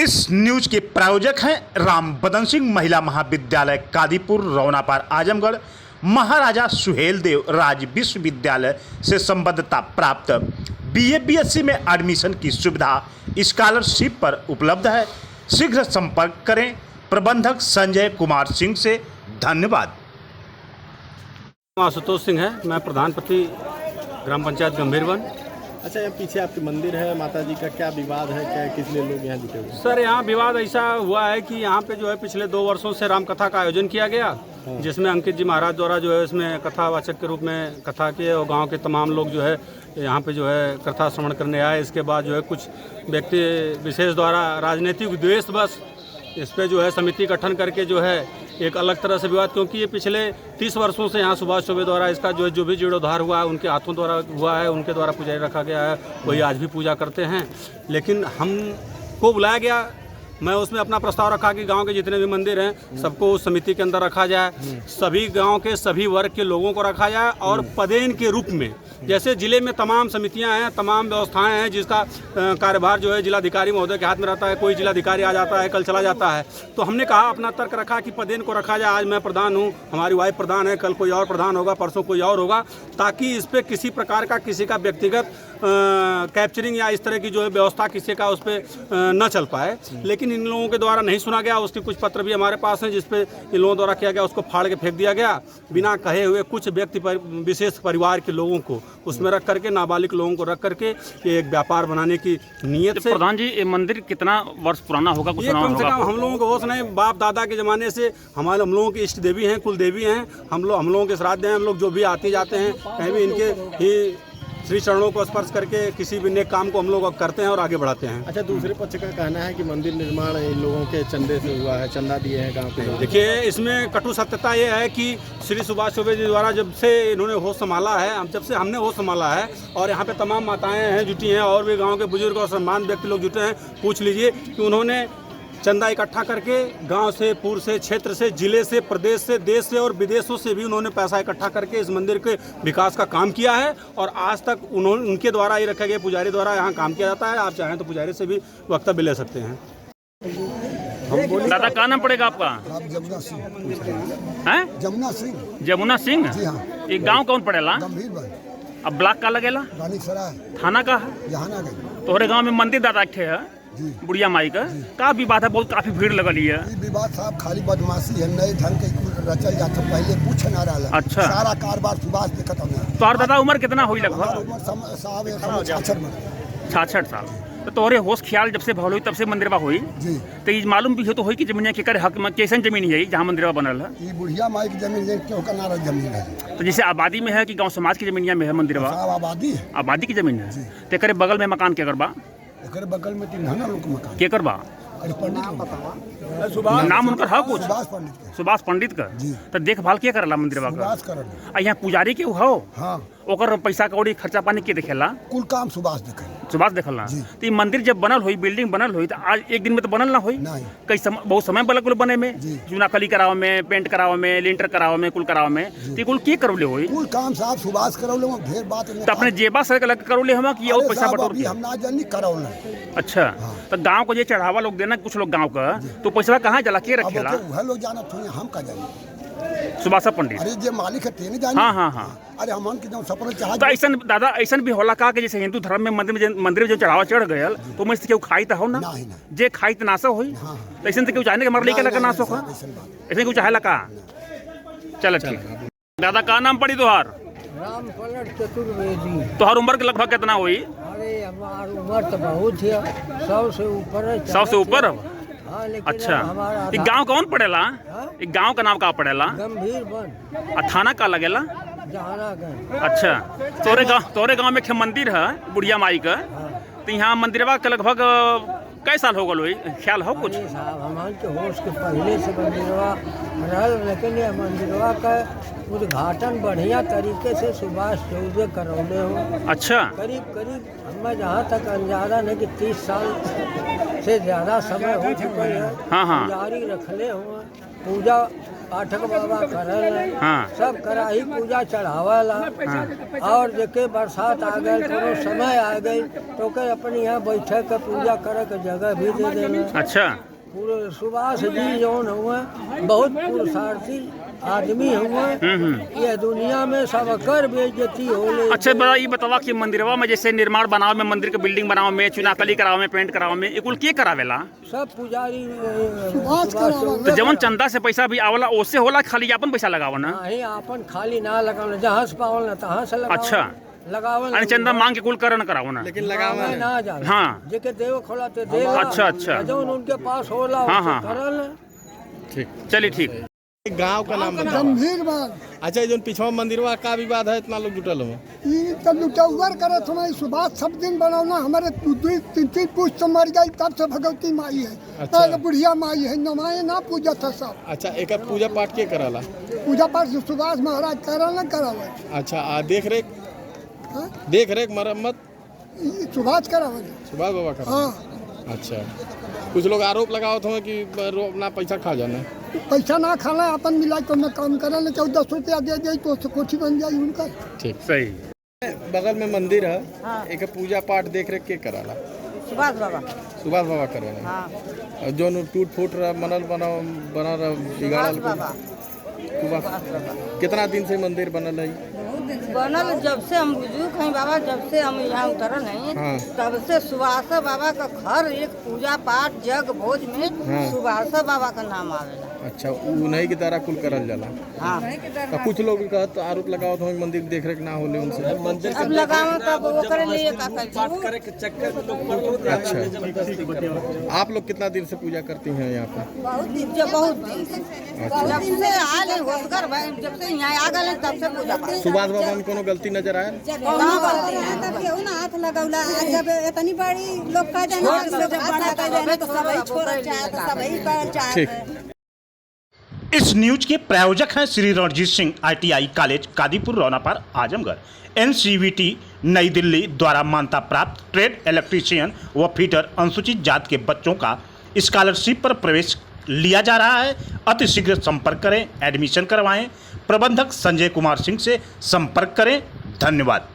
इस न्यूज के प्रायोजक हैं राम बदन सिंह महिला महाविद्यालय कादीपुर रौनापार आजमगढ़। महाराजा सुहेल देव राज्य विश्वविद्यालय से संबद्धता प्राप्त BA BSc में एडमिशन की सुविधा स्कॉलरशिप पर उपलब्ध है। शीघ्र संपर्क करें प्रबंधक संजय कुमार सिंह से। धन्यवाद। आशुतोष सिंह है, मैं प्रधानपति ग्राम पंचायत गंभीरवन। अच्छा, यहाँ पीछे आपके मंदिर है माता जी का, क्या विवाद है, क्या किस लिए लोग यहाँ जुटे हुए हैं? सर, यहाँ विवाद ऐसा हुआ है कि यहाँ पे जो है पिछले 2 वर्षों से राम कथा का आयोजन किया गया, जिसमें अंकित जी महाराज द्वारा जो है इसमें कथावाचक के रूप में कथा किए और गांव के तमाम लोग जो है यहाँ पे जो है कथा श्रवण करने आए। इसके बाद जो है कुछ व्यक्ति विशेष द्वारा राजनीतिक द्वेष बस इस पर जो है समिति गठन करके जो है एक अलग तरह से विवाद, क्योंकि ये पिछले 30 वर्षों से यहाँ सुभाष चौबे द्वारा इसका जो भी जीर्णोद्धार हुआ है उनके हाथों द्वारा हुआ है, उनके द्वारा पुजारी रखा गया है, वही आज भी पूजा करते हैं। लेकिन हमको बुलाया गया, मैं उसमें अपना प्रस्ताव रखा कि गांव के जितने भी मंदिर हैं सबको उस समिति के अंदर रखा जाए, सभी गांव के सभी वर्ग के लोगों को रखा जाए और पदेन के रूप में, जैसे जिले में तमाम समितियां हैं, तमाम व्यवस्थाएं हैं जिसका कार्यभार जो है जिलाधिकारी महोदय के हाथ में रहता है। कोई जिलाधिकारी आ जाता है, कल चला जाता है, तो हमने कहा अपना तर्क रखा कि पदेन को रखा जाए। आज मैं प्रधान हूँ, हमारी वाइफ प्रधान है, कल कोई और प्रधान होगा, परसों कोई और होगा, ताकि इस पर किसी प्रकार का किसी का व्यक्तिगत कैप्चरिंग या इस तरह की जो है व्यवस्था किसी का उस पर न चल पाए। लेकिन इन लोगों के द्वारा नहीं सुना गया। उसके कुछ पत्र भी हमारे पास हैं जिसपे इन लोगों द्वारा किया गया, उसको फाड़ के फेंक दिया गया बिना कहे हुए। कुछ व्यक्ति विशेष परिवार के लोगों को उसमें रख करके, नाबालिग लोगों को रख करके ये एक व्यापार बनाने की नीयत से। प्रधान जी, ये मंदिर कितना वर्ष पुराना होगा? कुछ ये कम से कम हम लोगों को होश नहीं, बाप दादा के ज़माने से हम लोगों की इष्ट देवी हैं, कुल देवी हैं। हम लोगों के श्राद्ध हैं, हम लोग जो भी आते जाते हैं कहीं भी इनके ही श्री चरणों को स्पर्श करके किसी भी नेक काम को हम लोग करते हैं और आगे बढ़ाते हैं। अच्छा, दूसरे पक्ष का कहना है कि मंदिर निर्माण इन लोगों के चंदे से हुआ है, चंदा दिए हैं गांव के लोग। देखिए, इसमें कटु सत्यता ये है कि श्री सुभाष चौबे जी द्वारा जब से इन्होंने होश संभाला है, जब से हमने होश संभाला है और यहाँ पे तमाम माताएं हैं जुटी हैं और भी गाँव के बुजुर्ग और सम्मान व्यक्ति लोग जुटे हैं, पूछ लीजिए कि उन्होंने चंदा इकट्ठा करके गांव से, पूर्व से, क्षेत्र से, जिले से, प्रदेश से, देश से और विदेशों से भी उन्होंने पैसा इकट्ठा करके इस मंदिर के विकास का काम किया है। और आज तक उनके द्वारा ही रखा गया, पुजारी द्वारा यहाँ काम किया जाता है। आप चाहें तो पुजारी से भी वक्तव्य ले सकते हैं। दादा, क्या नाम पड़ेगा आपका? जमुना सिंह हैं? जमुना सिंह। जमुना सिंह? जी हाँ। ये गांव कौन पड़ेला? गंभीरवन। अब ब्लॉक का लगेला? रानीसराय थाना का है? जहानागंज। तोहरे गांव में मंदिर दादा एक ठे है बुढ़िया माई का विवाद है, बहुत काफी भीड़ लगल है। ये विवाद साहब खाली बदमाशी है, नए ढंग के रचल जाता, पहले पूछ ना रहा। अच्छा। सारा कारोबार सुभाष पे खत्म है। तोहर दादा उम्र कितना हुई लगभग? उम्र साहब 66 साल। तो तोहरे होश ख्याल जब से भल हुई तब से मंदिरवा हुई जी। तो ये मालूम भी हो तो हुई कि जमीन के हक में कैसन जमीन है जहाँ मंदिरवा बनल है? ये बुढ़िया माई की जमीन क्यों का नारा जमीन है। तो जैसे आबादी में है कि गांव समाज की जमीनिया में है मंदिरवा? साहब आबादी है। आबादी की जमीन है। तो एकरे बगल में मकान के करबा? एकरे बगल में 3 लोग मकान के करबा? अरे पंडित नाम उनकर है कुछ? सुभाष पंडित के। सुभाष पंडित का? तो देखभाल के करला मंदिरवा का? सुभाष करल। यहाँ पुजारी के हो? हाँ। ओकर पैसा कौड़ी खर्चा पानी के देखेला? कुल काम सुभाष देखे। सुभाष देखला? तो मंदिर जब बनल हुई, बिल्डिंग बनल हुई, तो आज एक दिन में तो बनल ना हुई? नहीं। कई बहुत समय लगल बने में, चूनाकली करावे में, पेंट करावे में, लिंटर करावे में, कुल करावे में। तो कुल के करौले हुई? कुल काम साहब सुभाष करौले। ढेर बात तो अपने जेबा से लग करौले हम कि और पैसा बटोर के? हम ना जानी करौले। अच्छा। तो गांव को ये चढ़ावा लोग देना, कुछ लोग गांव का, तो पैसा कहाँ जला के रखेला? वह लोग जाना थोड़ी, हम का जानी। सुभाष पंडित? अरे जे मालिक है तेने जानी। हाँ हाँ हाँ। अरे हम की सपना चाह। तो ऐसा दादा ऐसा भी होला का कि जैसे हिंदू धर्म में मंदिर जो चढ़ावा चढ़ गया तो मैं क्यों खाई तो हो ना? जे खाई तो नाशो हुई। तो ऐसा क्यों चाहने के मर लेके लगा नाशो का? ऐसे क्यों चाहे लगा? चलो ठीक। दादा का नाम पड़ी तोहार? राम पलट चतुर्वेदी। तोहार उम्र के लगभग कितना हुई? अरे हमार उम्र तो बहुत है, 100 से ऊपर है। 100 से ऊपर? हाँ, लेकिन अच्छा। हमारा एक गांव कौन पड़ेला? एक गांव का नाम का पड़ेला? गंभीरवन। थाना का लगेला? जहानागंज। अच्छा। तोरे गांव में एक मंदिर है बुढ़िया माई का, तो यहाँ मंदिरवा के लगभग कई साल हो गए ख्याल हो कुछ? साहब हमारे के होश के पहले से मंदिरवा रहल, लेकिन ये मंदिरवा का उद्घाटन बढ़िया तरीके से सुभाष चौबे करौले हो। अच्छा। करीब हमें जहाँ तक अंदाजा नहीं कि 30 साल से ज़्यादा समय हो चुका है। हाँ हाँ। पुजारी रखले हुए, पूजा पाठक बाबा करल हाँ। सब कराही पूजा चढ़ावला और जेके बरसात आ गई कोनो समय आ गई तो के अपने यहाँ बैठे के पूजा करे के जगह भी दे देना। अच्छा। पूरे सुभाष जी जौन हुए बहुत पुरुषार्थी आदमी हुए ये दुनिया में सब कर बेइज्जती होले। अच्छा बड़ा ये बतावा कि मंदिरवा में जैसे निर्माण बनावे में, मंदिर के बिल्डिंग बनावे में, चुनाकली करावे में, पेंट करावे में, कुल के करावेला? सब पुजारी तो जवन चंदा से पैसा भी आवला ओसे होला, खाली अपन पैसा लगावा ना? नहीं अपन खाली ना लगावल, जहाँ से पावल ना तहाँ से लगावल। अच्छा। लगावल अरे चंदा मांग के कुल करन करावो ना? लेकिन लगावा ना जा हाँ। जेके देव खोलाते दे। अच्छा, अच्छा। जौन उनके पास होला हाँ, उसे हाँ, करल। ठीक। चलिए ठीक। गांव का नाम बताओ। गंभीर बात अच्छा ये जो पिछवा मंदिरवा का विवाद है, इतना लोग जुटल हुए? ये तो लुटौर करत हमारी सुबह सब दिन बनौना हमारे 2-3 पुष्ट तो मर गई तब से भगवती माई है। अच्छा। बुढ़िया माई है, नमाए ना पूजा था सब। अच्छा एक पूजा पाठ के कराला? पूजा पाठ सुभाष महाराज करा ना करावे। अच्छा देख रेख हाँ? मरम्मत सुभाष करावे। सुभाष बाबा करा? हाँ। अच्छा कुछ लोग आरोप लगाओ थे कि अपना पैसा खा जाना। पैसा ना खाना अपन मिला तो मैं काम करा ले, 14 रुपया दे दे तो कोठी बन जाए उनका। ठीक सही। बगल में मंदिर है। हाँ। एक पूजा पाठ देख रेख के कराला? सुभाष बाबा। सुभाष बाबा करवाला? हाँ। जो टूट फूट रहा बना रहा बिगाड़ल बाबा। कितना दिन से मंदिर बनल है? बनल जब से हम बुजुर्ग हैं बाबा, जब से हम यहाँ उतरल हैं। हाँ। तब से सुभाष बाबा का हर एक पूजा पाठ जग भोज में हाँ। सुभाष बाबा का नाम आवेला। अच्छा उन्हीं की तरह कुल करल जाला? हाँ। तो कुछ लोग कहत आरोप लगाओ तो मंदिर देख रेख ना होले उनसे। मंदिर अब लगाओ तब वो करे लिए का करे। अच्छा आप लोग कितना दिन से पूजा करती हैं यहाँ पे? बहुत दिन से जब से आए हैं होशगर भाई, जब से यहाँ आ गए तब से पूजा पाठ। सुभाष बाबा में कोनो गलती नजर आया? हाथ लगौला जब इतनी बड़ी लोग का जाना तो सबही छोड़ चाहे तो सबही पर चाहे। ठीक। इस न्यूज के प्रायोजक हैं Shri Ranjit Singh ITI college Kadipur Raunapar Azamgarh. NCVT नई दिल्ली द्वारा मान्यता प्राप्त ट्रेड इलेक्ट्रीशियन व फिटर अनुसूचित जाति के बच्चों का स्कॉलरशिप पर प्रवेश लिया जा रहा है। अतिशीघ्र संपर्क करें, एडमिशन करवाएं। प्रबंधक संजय कुमार सिंह से संपर्क करें। धन्यवाद।